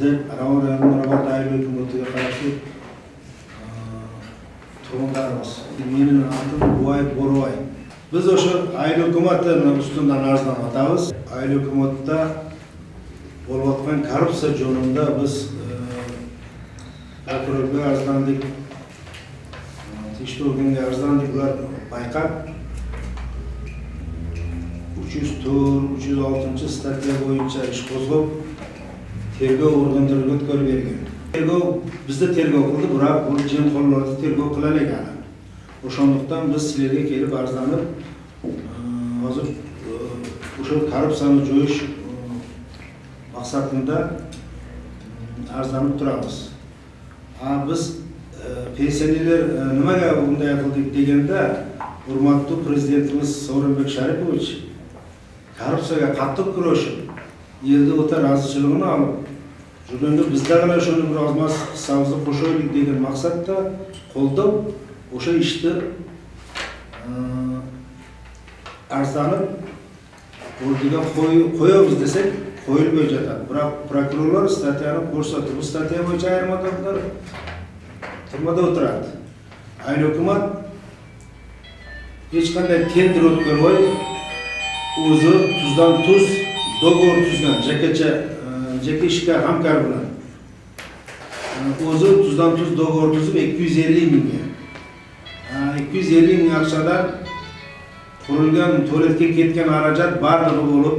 bizler Nurobod aylı hükümetiga qarshi turg'unlarimiz. Mening adım Buay Bo'ro'y. Biz o'sha aylı hukumatning ustidan arzlanamiz. Aylı hukumatda bo'layotgan korrupsiya jo'nida biz prokurorga arzlandik. Tekshiruv organiga arzlandik. Ular bayqab 306 statya bo'yicha ish qo'zg'ab tergov organlariga o'tkazib bergan. Tergov bizda tergov qildi, biroq bu jemxonalarda tergov qilinmagan. O'shandaqdan biz sizlarga kelib arzlanib, hozir o'sha korrupsiyani jo'yish maqsadida arzlanib turamiz. Biz pensionerlar nimaga bunday qildik deganda, hurmatli prezidentimiz Sooronbek Sharipovich korrupsiyaga qattiq kurashib, elda o'ta rozichiligini olib, shunda bizdagina shuni biroz mas hissamizni qo'shaylik degan maqsadda qo'llab o'sha ishni arzlanib o'rniga qo'yamiz desak, qo'yilib o'tadi. Biroq prokurorlar statyani ko'rsatdi. Bu statya bo'yicha ayrim odamlar turmada o'tiradi. Ayni hukumat hech qanday tender o'tkazmay o'zi tuzdan tuz dogovor tuzgan jaka ishga hamkor bilan o'zi tuzdan tuz dogovor tuzib 250 mingga 250 ming akçadan qurilgan to'letga ketgan xarajat barlig'i bo'lib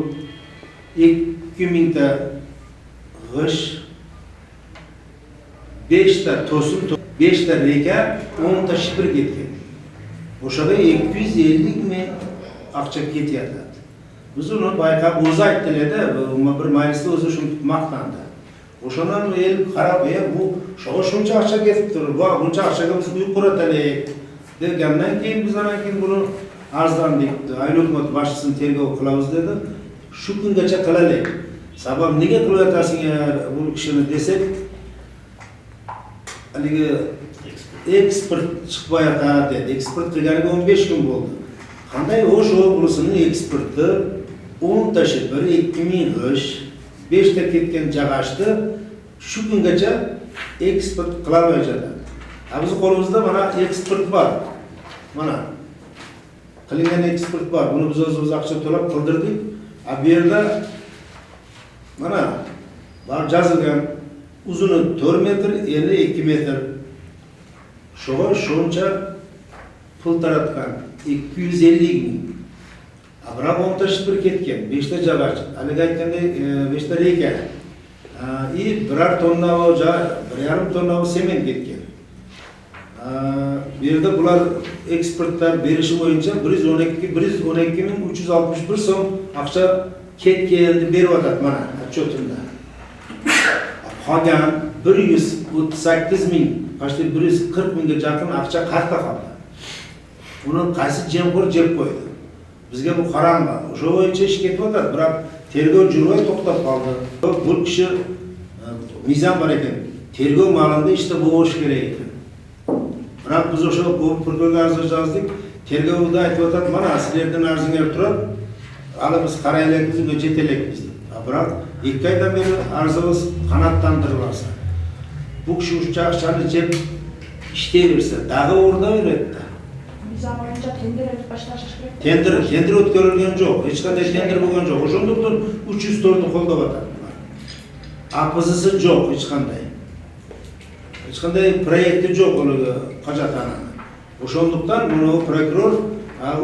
2000 ta g'ish, 5 ta to'sin, 5 ta reka, 10 ta shipir ketgan. O'shaga 250 ming akça ketyapti. Biz uni bayqab o'zi aytdilarda, bir majlisda o'zi shuni maqtandi. O'shadan el qarab, bu shuncha akça ketib turibdi, va buncha akçaga biz uy qurataylik degandan keyin biz ana keyin buni arzlandik. Ayni hukumat boshchisini tergov qilamiz dedi. Shu kungacha qilaylik. Sabab nega qilyapsizlar bu kishini desak, haligi eksport chiqmayapti dedi. Eksport qilganiga 15 kun bo'ldi. Qanday o'sha bunisini eksporti 10 ta shipir, 2000 g'ish, 5 ta ketgan jag'ashni shu kungacha eksport qilolmayapti. Biz qo'limizda mana eksport bor. Mana qilingan eksport bor. Buni biz o'zimiz aqcha to'lab qildirdik. Bu yerda mana bor yozilgan uzuni 4 metr, eni 2 metr. Shuncha pul taratgan 250 ming. Biroq 10 ta shipir ketgan, 5 ta jag'ash, haligi aytgandek 5 ta reka. Birar tonna va 1,5 tonna sement ketgan. Bu yerda bular eksportdan berishi bo'yicha 112.361 so'm aqcha ketgan deb beryapti mana отчетimda. Qolgan 138 ming, qashti 140 mingga yaqin aqcha qayerda qoldi? Uni qaysi jemxo'r jeb qo'ydi? Bizga bu qarangmi? O'sha bo'yicha ish ketyapti, biroq tergov jur'at to'xtab qoldi. Bu kishi mizon bor ekan. Tergov ma'lumda ishda bo'lishi kerak ekan. Biroq biz o'sha prokurorga arz yozdik. Tergovda aytib mana sizlardan arzinglar turib, hali biz qaraylik, bizga jetelikmiz. Biroq 2 oydan beri arzimiz qanotlantirilsa, bu kishi o'sha aqchani jeb ishlayversa, dag'i o'rnaveradi. Mizon bo'yicha tender o'tkazib boshlash kerak. Tender o'tkazilgan yo'q, hech qanday tender bo'lgan yo'q. O'shandaqdan 304 ni qo'llayapti. Apozisi yo'q hech qanday. Hech qanday proyekti yo'q ularga hojatxona. O'shandaqdan buni prokuror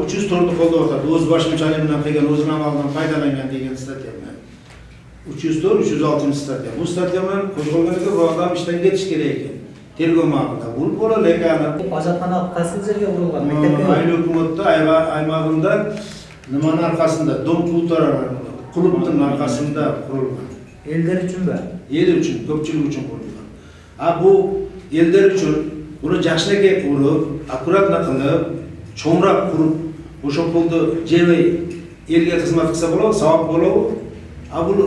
304 ni qo'llayapti. O'z boshimchalik bilan qilgan, o'zining amalidan foydalangan degan statya bilan. 304, 306 statya. Bu statya bilan qo'zg'alganiga bu odam ishdan ketish kerak ekan. Tergov ma'lumotida bo'lib bo'ladi lekin hojatxona qaysi yerga qurilgan? Maktabga ayni hukumatda aymog'ida nimaning orqasida, Dom klubning orqasida qurilgan. Ellar uchunmi? El uchun, ko'pchilik uchun qurilgan. Bu ellar uchun buni jashnaka qurib, akkuratna qilib, cho'mrab qurib, o'sha pulni jebay elga xizmat qilsa bo'ladi, savob bo'ladi. Buni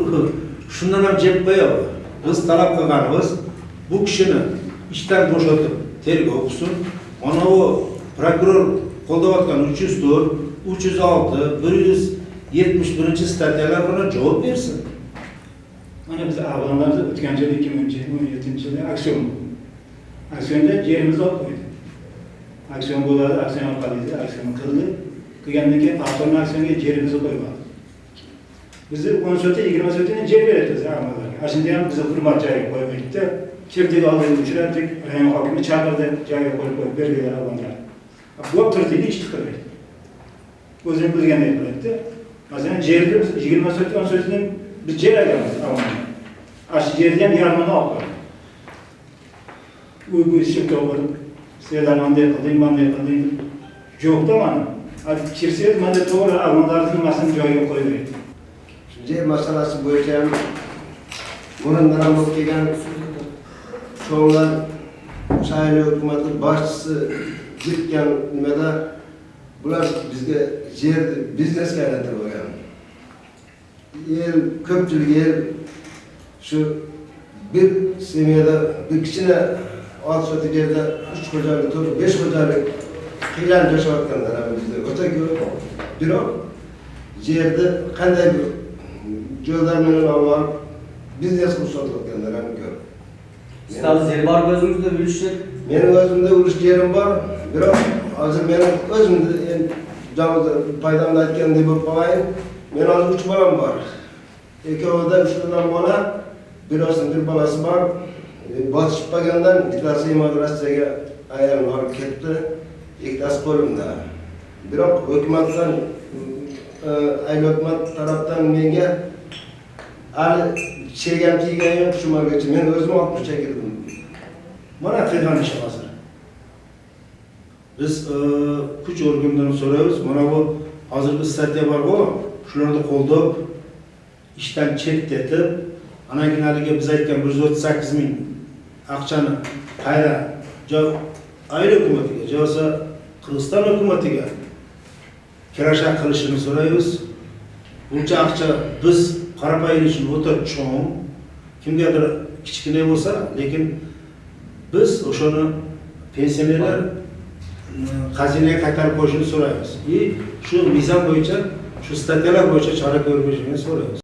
shundan ham jeb qo'yadi. Biz talab qilganimiz bu kishini ishdan bo'shatib tergov qilsin. Ana u prokuror qo'llayotgan 304, 306, 171 statyalar bilan javob bersin. Ana biz avvallarda o'tgan yil 2017-yilda aksion. Aksionda yerimizni olib qo'ydi. Aksion bo'ladi, aksion orqali aksion qildi. Qilgandan keyin avtonom aksionga yerimizni qo'yib oldi. Bizni 10 so'ta 20 so'tadan yer beradi avvallarga. Aslida ham bizni hurmat joyiga qo'yib ketdi. Kirdik oldin uchratdik, rayon hokimi chaqirdi, joyiga qo'yib berdilar avvallar. Bu turdi hech qilmaydi. O'zim bilgandek qilyapti. Masalan, yerni 20 so'ta 10 so'tadan biz yer olamiz avvallar. Aşı yerden yarmını alır. Bu işim doğru. Sedan anda yakaladım, anda yakaladım. Yok da bana. Hadi kirseydi, ben de doğru almalarının masasını joyga koymaydı. Yer masalasi bo'yicha o'rindan ham bo'lib kelgan cho'nglar sayli hukumati boshchisi ketgan nimada bular bizga yerni biznesga aylantirib olgan. Yer ko'pchilik yer şu bir semiyada bir kichkina 6 so'ta yerda 3 xo'jalik, 4, 5 xo'jalik qiylanib yashayotganlar bizda. O'ta ko'p. Biroq yerda qanday bir yo'llar bilan avval biznes qilib sotayotganlar ham ko'p. Sizda yer bor o'zingizda bilishlik. Meni o'zimda urush yerim bor. Biroq hozir meni o'zimda joyda paydamda aytgandek bo'lib qolayin. Men hozir 3 bolam bor. Ikkovida 3 tadan bola, birosinin bir balası var. Batışıp bagandan ikkitasi emigratsiyaga aylanib olib ketdi. Ikkitasi qo'limda. Biroq hukumatdan hukumat tarafdan menga hali chegam kelgan yo'q shumagacha. Men o'zim 60 ga kirdim. Mana qilgan ish hozir. Biz kuch organlaridan so'raymiz. Mana bu hozirgi statiya bor-ku, shularni qo'llab ishdan chetlatib, anaginaliga biz aytgan 138 ming aqchani qayra ayri hukumatiga, bo'lsa Qirg'iziston hukumatiga kirasha qilishini so'raymiz. Buncha aqcha biz qarapaylik uchun o'ta cho'ng, kimgadir kichkina bo'lsa, lekin biz o'shani pensionerlar xazinaga qaytarib qo'yishini so'raymiz. Shu mizon bo'yicha, shu statiyalar bo'yicha chora ko'rib berishini so'raymiz.